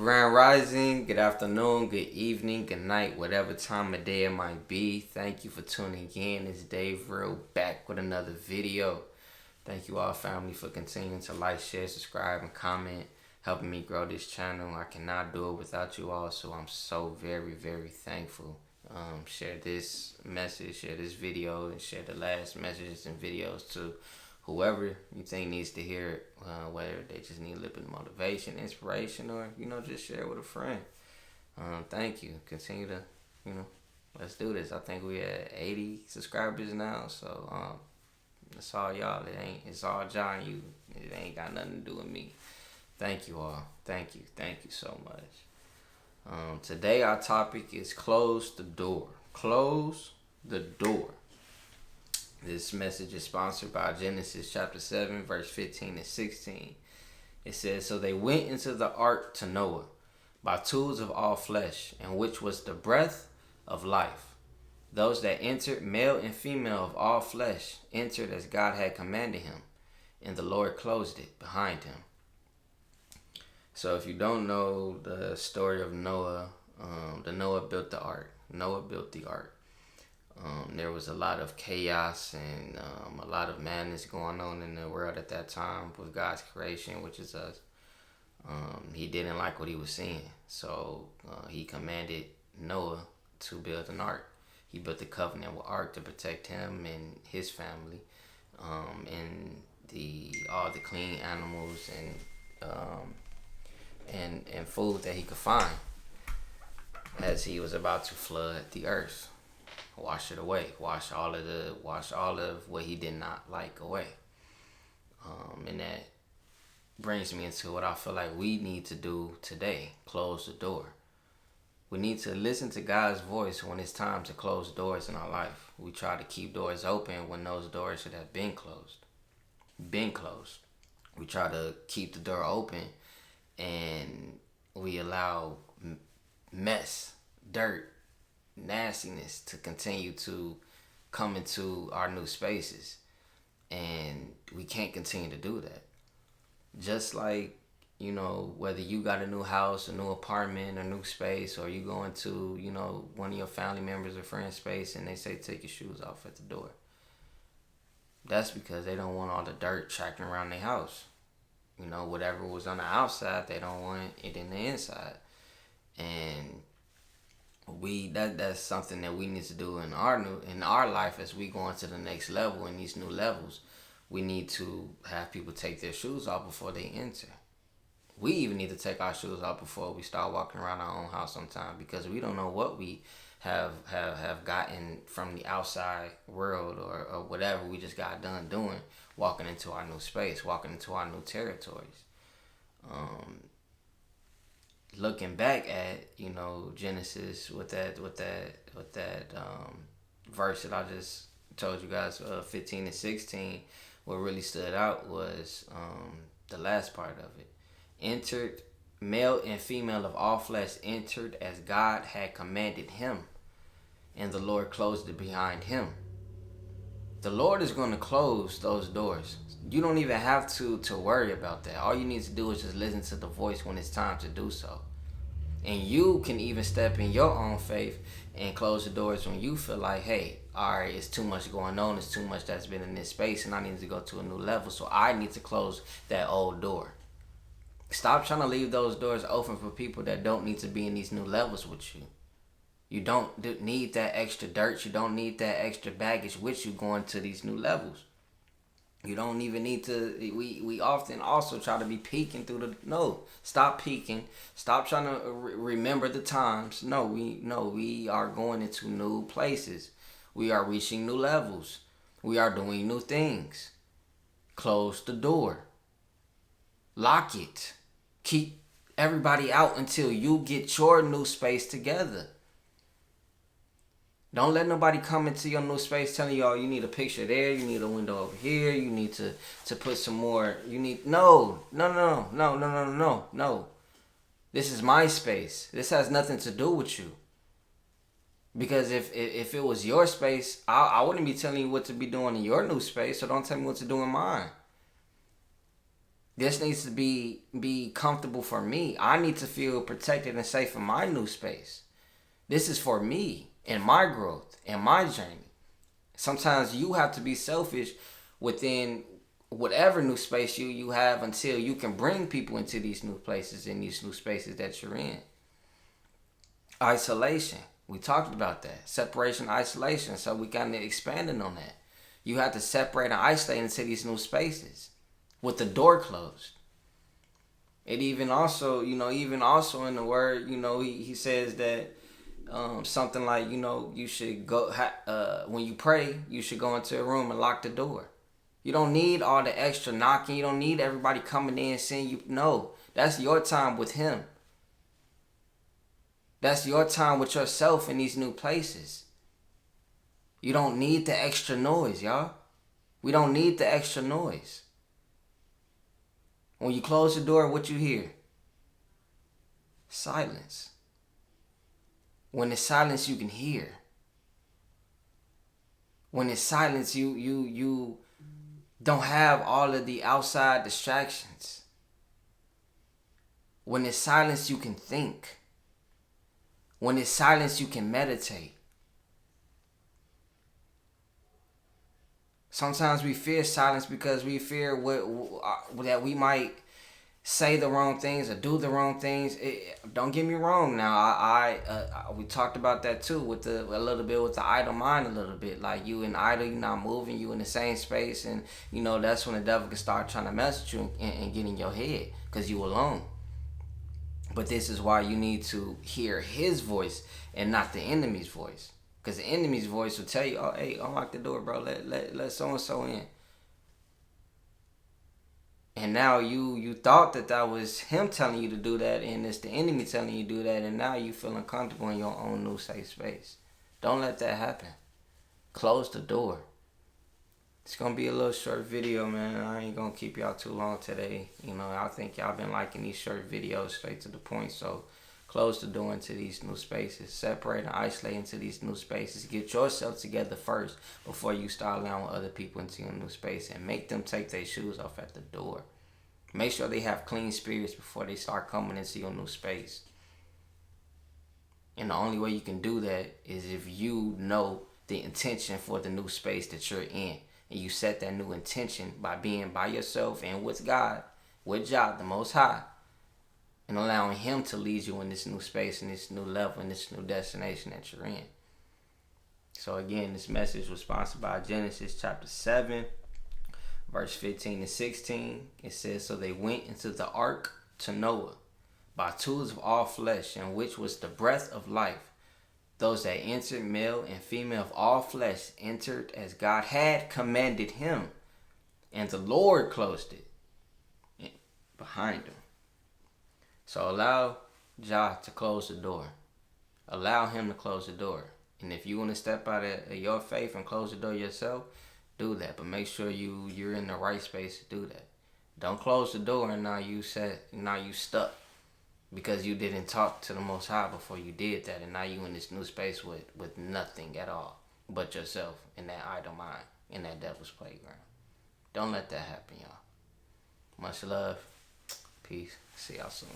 Grand Rising, good afternoon, good evening, good night, whatever time of day it might be. Thank you for tuning in. It's Dave Real back with another video. Thank you all, family, for continuing to like, share, subscribe, and comment, helping me grow this channel. I cannot do it without you all, so I'm so very, very thankful. Share this message, share this video, and share the last messages and videos to whoever you think needs to hear it, whether they just need a little bit of motivation, inspiration, or, just share it with a friend. Thank you. Continue to, let's do this. I think we at 80 subscribers now, so it's all y'all. It's all John. It ain't got nothing to do with me. Thank you all. Thank you so much. Today our topic is close the door. Close the door. This message is sponsored by Genesis chapter 7, verse 15 and 16. It says, "So they went into the ark to Noah by tools of all flesh, and which was the breath of life. Those that entered, male and female of all flesh, entered as God had commanded him, and the Lord closed it behind him." So if you don't know the story of Noah, Noah built the ark. There was a lot of chaos and a lot of madness going on in the world at that time with God's creation, which is us. He didn't like what he was seeing, so he commanded Noah to build an ark. He built a covenant with ark to protect him and his family, and all the clean animals and food that he could find as he was about to flood the earth. Wash it away. Wash all of what he did not like away. And that brings me into what I feel like we need to do today. Close the door. We need to listen to God's voice when it's time to close doors in our life. We try to keep doors open when those doors should have been closed. We try to keep the door open and we allow mess, dirt, nastiness to continue to come into our new spaces, and we can't continue to do that. Just like, whether you got a new house, a new apartment, a new space, or you go into, one of your family members or friends' space and they say take your shoes off at the door. That's because they don't want all the dirt tracking around their house. Whatever was on the outside, they don't want it in the inside. And that's something that we need to do in our life as we go into the next level. In these new levels, we need to have people take their shoes off before they enter. We even need to take our shoes off before we start walking around our own house sometime, because we don't know what we have gotten from the outside world or whatever we just got done doing, walking into our new space, walking into our new territories. Looking back at Genesis with that verse that I just told you guys, 15 and 16, what really stood out was the last part of it. Entered, male and female of all flesh entered as God had commanded him, and the Lord closed it behind him. The Lord is going to close those doors. You don't even have to worry about that. All you need to do is just listen to the voice when it's time to do so. And you can even step in your own faith and close the doors when you feel like, hey, all right, it's too much going on. It's too much that's been in this space, and I need to go to a new level. So I need to close that old door. Stop trying to leave those doors open for people that don't need to be in these new levels with you. You don't need that extra dirt. You don't need that extra baggage with you going to these new levels. You don't even need to. We often also try to be peeking through the. No, stop peeking. Stop trying to remember the times. No, we are going into new places. We are reaching new levels. We are doing new things. Close the door. Lock it. Keep everybody out until you get your new space together. Don't let nobody come into your new space telling you, oh, you need a picture there, you need a window over here, you need to put some more, no. This is my space. This has nothing to do with you. Because if it was your space, I wouldn't be telling you what to be doing in your new space, so don't tell me what to do in mine. This needs to be comfortable for me. I need to feel protected and safe in my new space. This is for me and my growth and my journey. Sometimes you have to be selfish within whatever new space you have until you can bring people into these new places and these new spaces that you're in. Isolation. We talked about that. Separation, isolation. So we kind of expanding on that. You have to separate and isolate into these new spaces with the door closed. It even also, even also in the word, he says that something like, you should go, when you pray, you should go into a room and lock the door. You don't need all the extra knocking. You don't need everybody coming in saying you. No, that's your time with him. That's your time with yourself in these new places. You don't need the extra noise, y'all. We don't need the extra noise. When you close the door, what you hear? Silence. When it's silence, you can hear. When it's silence, you don't have all of the outside distractions. When it's silence, you can think. When it's silence, you can meditate. Sometimes we fear silence because we fear that we might say the wrong things or do the wrong things. Don't get me wrong. Now, we talked about that too with a little bit with the idle mind a little bit. Like you in idle, you're not moving, you in the same space, and that's when the devil can start trying to mess with you and get in your head because you alone. But this is why you need to hear his voice and not the enemy's voice. Because the enemy's voice will tell you, oh, hey, unlock the door, bro. Let so-and-so in. And now you thought that was him telling you to do that, and it's the enemy telling you to do that, and now you feeling comfortable in your own new safe space. Don't let that happen. Close the door. It's going to be a little short video, man. I ain't going to keep y'all too long today. I think y'all been liking these short videos straight to the point, so close the door into these new spaces. Separate and isolate into these new spaces. Get yourself together first before you start allowing other people into your new space. And make them take their shoes off at the door. Make sure they have clean spirits before they start coming into your new space. And the only way you can do that is if you know the intention for the new space that you're in. And you set that new intention by being by yourself and with God, with Jah, the Most High. And allowing him to lead you in this new space, in this new level, in this new destination that you're in. So again, this message was sponsored by Genesis chapter 7, verse 15 and 16. It says, so they went into the ark to Noah by tools of all flesh, in which was the breath of life. Those that entered, male and female of all flesh, entered as God had commanded him. And the Lord closed it behind him. So allow Jah to close the door. Allow him to close the door. And if you want to step out of your faith and close the door yourself, do that. But make sure you're in the right space to do that. Don't close the door and now you stuck. Because you didn't talk to the Most High before you did that. And now you in this new space with nothing at all but yourself in that idle mind, in that devil's playground. Don't let that happen, y'all. Much love. Peace. See y'all soon.